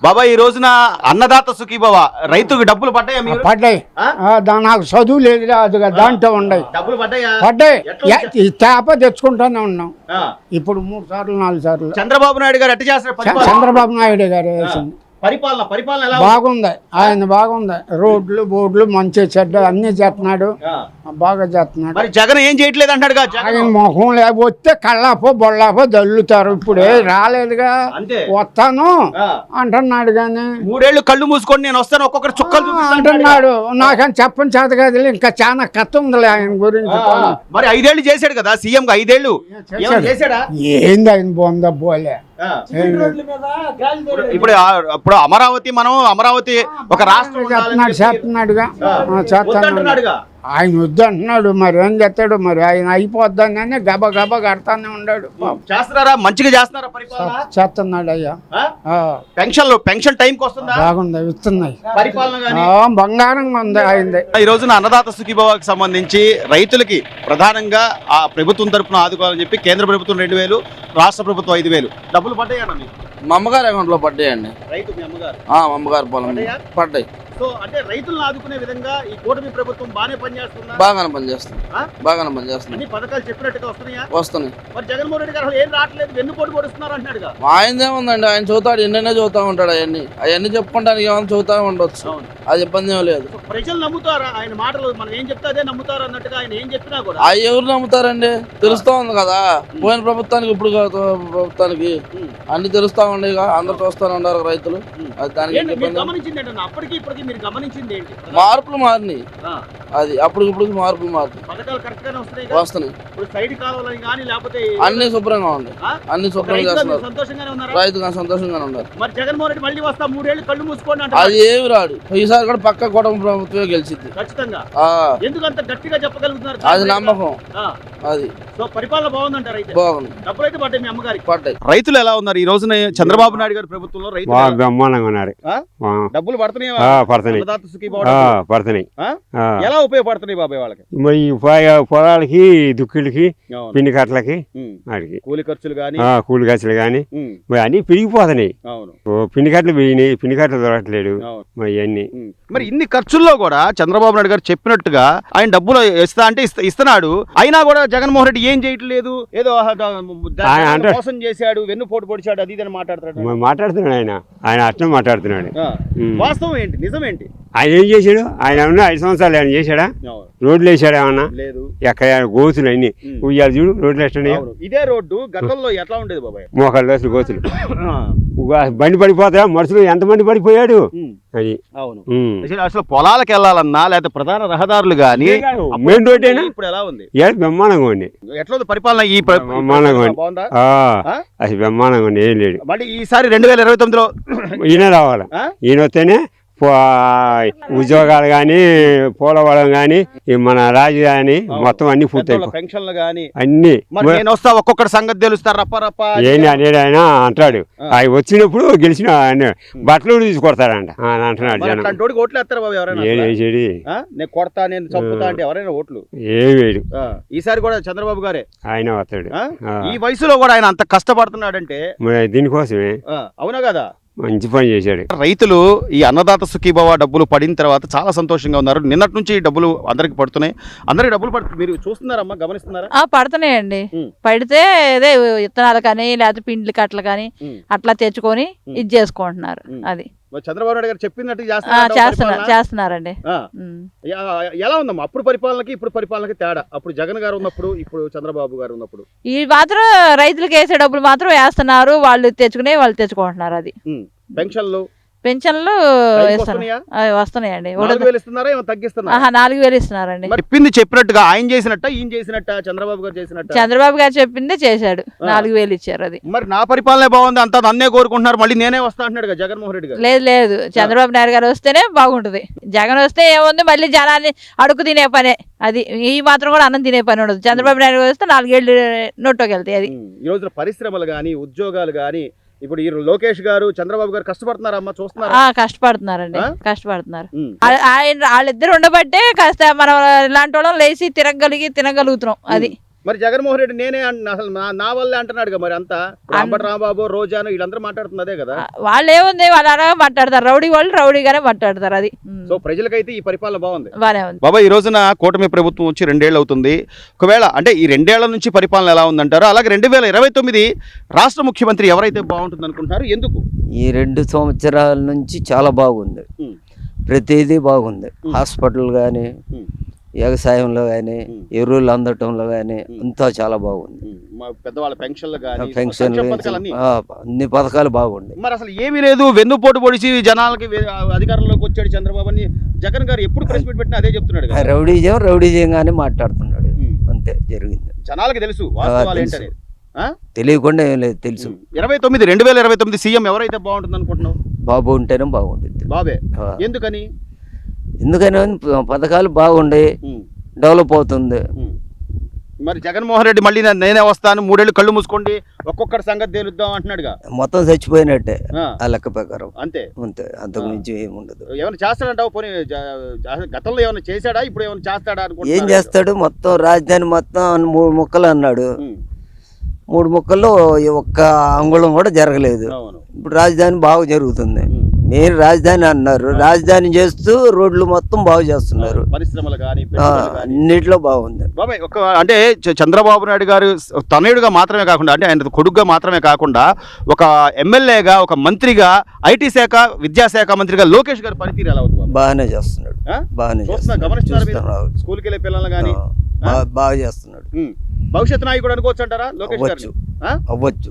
బాబా ఈ రోజున అన్నదాత సుఖీభవ రైతుకు డబ్బులు పడ్డాయా మీరు? పడ్డాయి. నాకు చదువు లేదు, అది దాంట్లో ఉన్నాయి. డబ్బులు పడ్డాయా? పడ్డాయి. ఈ చేప తెచ్చుకుంటానే ఉన్నాం ఇప్పుడు 3 సార్లు 4 సార్లు. చంద్రబాబు నాయుడు గారు ఎట్ట చేస్తారు పరిపాలన? చంద్రబాబు నాయుడు గారు వేసింది పరిపాలన ఎలా బాగుంది. ఆయన బాగుంది. రోడ్లు బోర్డులు మంచి చెడ్డ అన్ని చేస్తున్నాడు, బాగా చేస్తున్నాడు. మరి జగన్ ఏం చేయట్లేదు అంటాడు. ఆయన మొహం వస్తే కళ్ళాపో బొల్లాపో దల్లుతారు. ఇప్పుడే రాలేదుగా, వస్తాను అంటున్నాడు. కానీ 3 ఏళ్ళు కళ్ళు మూసుకొని నేను వస్తాను ఒక్కొక్కరు చుక్కలు అంటున్నాడు. నాకని చెప్పని చేత కాదు, ఇంకా చాలా కథ ఉందిలే ఆయన గురించి. మరి 5 ఏళ్ళు చేశాడు కదా సీఎం, 5 ఏళ్ళు చేశాడా? ఏంది ఆయన బొంద పోలే. ఇప్పుడు అమరావతి ఒక రాష్ట్రం చేస్తున్నాడుగా. ఆయన వద్దు అంటున్నాడు, మరి ఏం చేస్తాడు? మరి ఆయన అయిపోద్దని గబ గబ కడతానే ఉన్నాడు. చేస్తున్నారా? మంచిగా చేస్తున్నారా పరిపాలన? చేస్తున్నాడు అయ్యా. పెన్షన్ టైంకి వస్తుందా? బాగుంది, ఇస్తున్నాయి. పరిపాలన బంగారంగా ఉంది ఆయనది. ఈ రోజున అన్నదాత సుఖీభవకి సంబంధించి రైతులకి ప్రధానంగా ఆ ప్రభుత్వం తరపున ఆదుకోవాలని చెప్పి కేంద్ర ప్రభుత్వం 2000, రాష్ట్ర ప్రభుత్వం 5000 డబ్బులు పడ్డాయా మీకు? మా అమ్మగారు అకౌంట్ లో పడ్డాయండి. రైతు మీ అమ్మగారు? మా అమ్మగారు పొలం పడ్డాయి. సో అంటే రైతులను ఆదుకునే విధంగా ఈ కూటమి ప్రభుత్వం బాగానే పనిచేస్తుందా? బాగానే పనిచేస్తుంది. అన్ని పథకాలు చెప్పినట్టుగా వస్తున్నాయా? వస్తున్నాయి. మరి జగన్మోహన్ రెడ్డి గారు ఏం రావట్లేదు, వెన్నుపోటు పొడుస్తున్నారు అంటున్నాడుగా. ఆయనదే ఉందండి, ఆయన చదువుతాడు, ఎన్నైనా చదువుతా ఉంటాడు. అవన్నీ చెప్పుకుంటానికి ఏమైనా చదువుతా ఉండొచ్చు, అది ఇబ్బంది ఏం లేదు. ప్రజలు నమ్ముతారా ఆయన మాటలు? మనం ఏం చెప్తే అదే నమ్ముతారు అన్నట్టుగా ఆయన ఏం చెప్పినా కూడా అవి ఎవరు నమ్ముతారండి? తెలుస్తా ఉంది కదా, పోయిన ప్రభుత్వానికి ఇప్పుడు ప్రభుత్వానికి అన్ని తెలుస్తా ఉండే, అందరు చూస్తూనే ఉన్నారు రైతులు. దానికి గమనించింది ఏంటన్నా అప్పటికి ఇప్పటికి మీరు గమనించింది ఏంటి? మార్పులు మారినాయి, అది అప్పటికిప్పుడు మార్పులు మారుతాయి. పథకాలు కరెక్ట్ గానే వస్తున్నాయి. ఇప్పుడు సైడ్ కావాలని కానీ లేకపోతే అన్ని శుభ్రంగా ఉన్నాయి, అన్ని శుభ్రంగా చేస్తున్నారు. సంతోషంగానే ఉన్నారు, రైతుగా సంతోషంగానే ఉన్నారు. మరి జగన్మోహన్ రెడ్డి మళ్ళీ వస్తా 3 ఏళ్ళు కళ్ళు మూసుకోండి అంటే అది ఏమి రాడు. ఈసారి కూడా పక్క కూటమి ప్రభుత్వమే గెలిచింది ఖచ్చితంగా. ఎందుకు అంత గట్టిగా చెప్పగలుగుతున్నారు? అది నమ్మకం. అది సో పరిపాలన బాగుందంటారు. అయితే బాగుంది. డబ్బులు అయితే పడ్డాయి మీ అమ్మగారికి? పడ్డాయి. రైతులు ఎలా ఉన్నారు ఈ రోజున చంద్రబాబు నాయుడు గారి ప్రభుత్వంలో? రైతులు బ్రహ్మాండంగా ఉన్నారు. డబ్బులు పడుతున్నాయి, ఎలా ఉపయోగపడుతున్నాయి బాబాయ్ వాళ్ళకి? మరి పొలాలకి, దుక్కులకి, పిండి కట్టలకి, కూలి ఖర్చులు గాని మరి అన్ని పెరిగిపోతున్నాయి. పిండి కట్టలు పోయినాయి, పిండి కట్టలు దొరకట్లేదు మరి అన్ని. మరి ఇన్ని ఖర్చుల్లో కూడా చంద్రబాబు నాయుడు గారు చెప్పినట్టుగా ఆయన డబ్బులు ఇస్తా అంటే ఇస్తున్నాడు, అయినా కూడా జగన్మోహన్ రెడ్డి ఏం చేయట్లేదు, ఏదో మోసం చేశాడు, వెన్నుపోటు పొడిచాడు, అది ఇదని మాట్లాడుతున్నాడు. ఆయన అర్థం మాట్లాడుతున్నాడు. వాస్తవం ఏంటి, నిజం ఏంటి? ఆయన ఏం చేశాడు? ఆయన ఏమన్నా 5 సంవత్సరాలు ఆయన చేశాడా? రోడ్లు వేసాడు ఏమన్నా? లేదు. ఎక్కడ గోతులు అన్ని ఉయ్యాలి చూడు, రోడ్లు వేస్తున్నాయి. ఇదే రోడ్డు గతంలో ఎట్లా ఉండేది బాబాయ్? మోకాళ్ళు వేసిన గోతులు, బండి పడిపోతా, మనుషులు ఎంతమంది పడిపోయాడు అది. అవును. అసలు పొలాలకు వెళ్ళాలన్నా లేకపోతే ప్రధాన రహదారులు గానీ మెయిన్ రోడ్ అయినా ఇప్పుడు ఎలా ఉంది? బ్రహ్మాండంగా ఉంది. ఎట్లా పరిపాలన? ఈ బ్రహ్మాండంగా ఉంది, అసలు బ్రహ్మాండంగా ఉంది. ఏం లేదు. మళ్ళీ ఈసారి 2029లో ఈయన రావాలి. ఈయన వస్తేనే ఉద్యోగాలు గాని, పోలవరం గాని, మన రాజు గాని మొత్తం అన్ని పూర్తయి పెన్షన్లు గాని అన్ని ఒక్కొక్కటి సంగతి తెలుస్తారు. ఆయన అంటాడు, ఆయన వచ్చినప్పుడు గెలిచిన బట్టలు తీసుకొడతాడంట అంటున్నాడు. జనం ఓట్లు వేస్తారు బాబు ఎవరైనా? వేసేది నేను కొడతా, నేను చంపుతా అంటే ఎవరైనా ఓట్లు ఏమి వేడు. ఈసారి కూడా చంద్రబాబు గారే ఆయన వస్తాడు. ఈ వయసులో కూడా ఆయన అంత కష్టపడుతున్నాడంటే దీనికోసమే. అవునా కదా? మంచి పని చేశాడు. రైతులు ఈ అన్నదాత సుఖీభవ డబ్బులు పడిన తర్వాత చాలా సంతోషంగా ఉన్నారు. నిన్నటి నుంచి డబ్బులు అందరికి పడుతున్నాయి. అందరికి డబ్బులు పడుతుంది. మీరు చూస్తున్నారమ్మా, గమనిస్తున్నారా? పడుతున్నాయండి. పడితే అదే విత్తనాలు కానీ లేకపోతే పిండ్లు కట్టలు కానీ అట్లా తెచ్చుకొని ఇది చేసుకుంటున్నారు. అది చంద్రబాబు నాయుడు గారు చెప్పినట్టు చేస్తున్నారండి. ఎలా ఉందమ్మా అప్పుడు పరిపాలనకి ఇప్పుడు పరిపాలనకి తేడా? అప్పుడు జగన్ గారు ఉన్నప్పుడు, ఇప్పుడు చంద్రబాబు గారు ఉన్నప్పుడు ఈ మాత్రం రైతులకు వేసే డబ్బులు మాత్రం వేస్తున్నారు, వాళ్ళు తెచ్చుకుంటున్నారు. అది పెన్షన్లు వస్తున్నాయండి. 4000 ఇస్తున్నారండి. చెప్పింది చెప్పినట్టుగా ఆయన చేసినట్ట, ఈయన చేసినట్ట, చంద్రబాబు గారు చేసినట్ట? చంద్రబాబు గారు చెప్పిందే చేశాడు, 4000 ఇచ్చారు. అది మరి నా పరిపాలనే బాగుంది, అంతా నన్నే కోరుకుంటున్నారు, మళ్ళీ నేనే వస్తా అంటున్నాడు జగన్మోహన్ రెడ్డి గారు. లేదు, చంద్రబాబు నాయుడు గారు వస్తేనే బాగుంటది. జగన్ వస్తే ఏముంది, మళ్ళీ జనాన్ని అడుగు తినే పనే. అది ఈ మాత్రం కూడా అన్నం తినే పని ఉండదు. చంద్రబాబు నాయుడు గారు వస్తే 4 ఏళ్ళు నోట్లోకి వెళ్తాయి. అది ఈ రోజున పరిశ్రమలు గాని, ఉద్యోగాలు గాని, ఇప్పుడు ఈ లోకేష్ గారు, చంద్రబాబు గారు కష్టపడుతున్నారమ్మా, చూస్తున్నారా? కష్టపడుతున్నారండి, కష్టపడుతున్నారు. వాళ్ళిద్దరు ఉండబట్టే కాస్త మనం ఇలాంటి వాళ్ళం లేచి తినగలుగుతున్నాం. అది మరి జగన్మోహన్ రెడ్డి నేనే అసలు నా వల్లే అంటున్నాడు మరి అంతా అంబటి రాంబాబు రోజాను వీళ్ళందరూ మాట్లాడుతుంది అదే కదా. వాళ్ళు ఏముంది వాళ్ళు అలాగా మాట్లాడతారు, రౌడీ వాళ్ళు రౌడీగానే మాట్లాడతారు. అది సో ప్రజలకైతే ఈ పరిపాలన బాగుంది. బానే ఉంది బాబా. ఈ రోజున కూటమి ప్రభుత్వం వచ్చి 2 ఏళ్ళు అవుతుంది. ఒకవేళ అంటే ఈ 2 ఏళ్ల నుంచి పరిపాలన ఎలా ఉందంటారు? అలాగే 2029 రాష్ట్ర ముఖ్యమంత్రి ఎవరైతే బాగుంటుంది అనుకుంటున్నారు, ఎందుకు? ఈ 2 సంవత్సరాల నుంచి చాలా బాగుంది, ప్రతిదీ బాగుంది. హాస్పిటల్ కానీ, వ్యవసాయంలో కానీ, ఎరువులు అందటంలో కానీ అంతా చాలా బాగుంది. పెద్దవాళ్ళ పెన్షన్లు కానీ, పెన్షన్లు, అన్ని పథకాలు బాగుంటాయి. మరి అసలు ఏమీ లేదు, వెన్నుపోటు పొడిచి జనాలకి అధికారంలోకి వచ్చాడు చంద్రబాబు అని జగన్ గారు ఎప్పుడు ప్రెస్ మీట్ పెట్టినా అదే చెప్తున్నాడు కదా. రౌడీజం గానే మాట్లాడుతున్నాడు, అంతే జరిగింది. జనాలకి తెలుసు వాస్తవాలు ఏంటనేది. తెలియకుండా ఏం లేదు, తెలుసు. 2029 సీఎం ఎవరైతే బాగుంటుంది అనుకుంటున్నావు? బాబు ఉంటేనే బాగుంటుంది. బాబే. ఎందుకని? ఎందుకని పథకాలు బాగుండే, డెవలప్ అవుతుంది. మరి జగన్మోహన్ రెడ్డి మళ్ళీ నేనే వస్తాను 3 ఏళ్ళు కళ్ళు మూసుకోండి ఒక్కొక్కటి సంగతి తేలుద్దాం అంటున్నాడుగా. మొత్తం చచ్చిపోయినట్టే ఆ లెక్క ప్రకారం. అంతే అంతే, అంతకు మించి ఏముండదు. ఏమైనా చేస్తాడంటావు? పోనీ గతంలో ఏమైనా చేశాడా, ఇప్పుడు ఏమైనా చేస్తాడా అనుకుంటా? ఏం చేస్తాడు? మొత్తం రాజధాని మొత్తం 3 ముక్కలు అన్నాడు. 3 ముక్కల్లో ఒక్క అంగుళం కూడా జరగలేదు. ఇప్పుడు రాజధాని బాగా జరుగుతుంది. మెయిన్ రాజధాని అన్నారు, రాజధాని చేస్తూ రోడ్లు మొత్తం బాగు చేస్తున్నారు, పరిశ్రమలు కానీ అన్నిట్లో బాగుంది. బాబాయ్ అంటే చంద్రబాబు నాయుడు గారు తనయుడుగా మాత్రమే కాకుండా, అంటే ఆయన కొడుకుగా మాత్రమే కాకుండా, ఒక ఎమ్మెల్యేగా, ఒక మంత్రిగా, ఐటీ శాఖ, విద్యాశాఖ మంత్రిగా లోకేష్ గారు పనితీరు ఎలా అవుతుంది? బాగానే చేస్తున్నాడు, బాగానే గమనిస్తున్నారు. స్కూల్కి వెళ్ళే పిల్లలు కానీ బాగా చేస్తున్నాడు. భవిష్యత్ నాయకుడు అనుకోవచ్చు అంటారా లోకేష్ గారు? అవ్వచ్చు.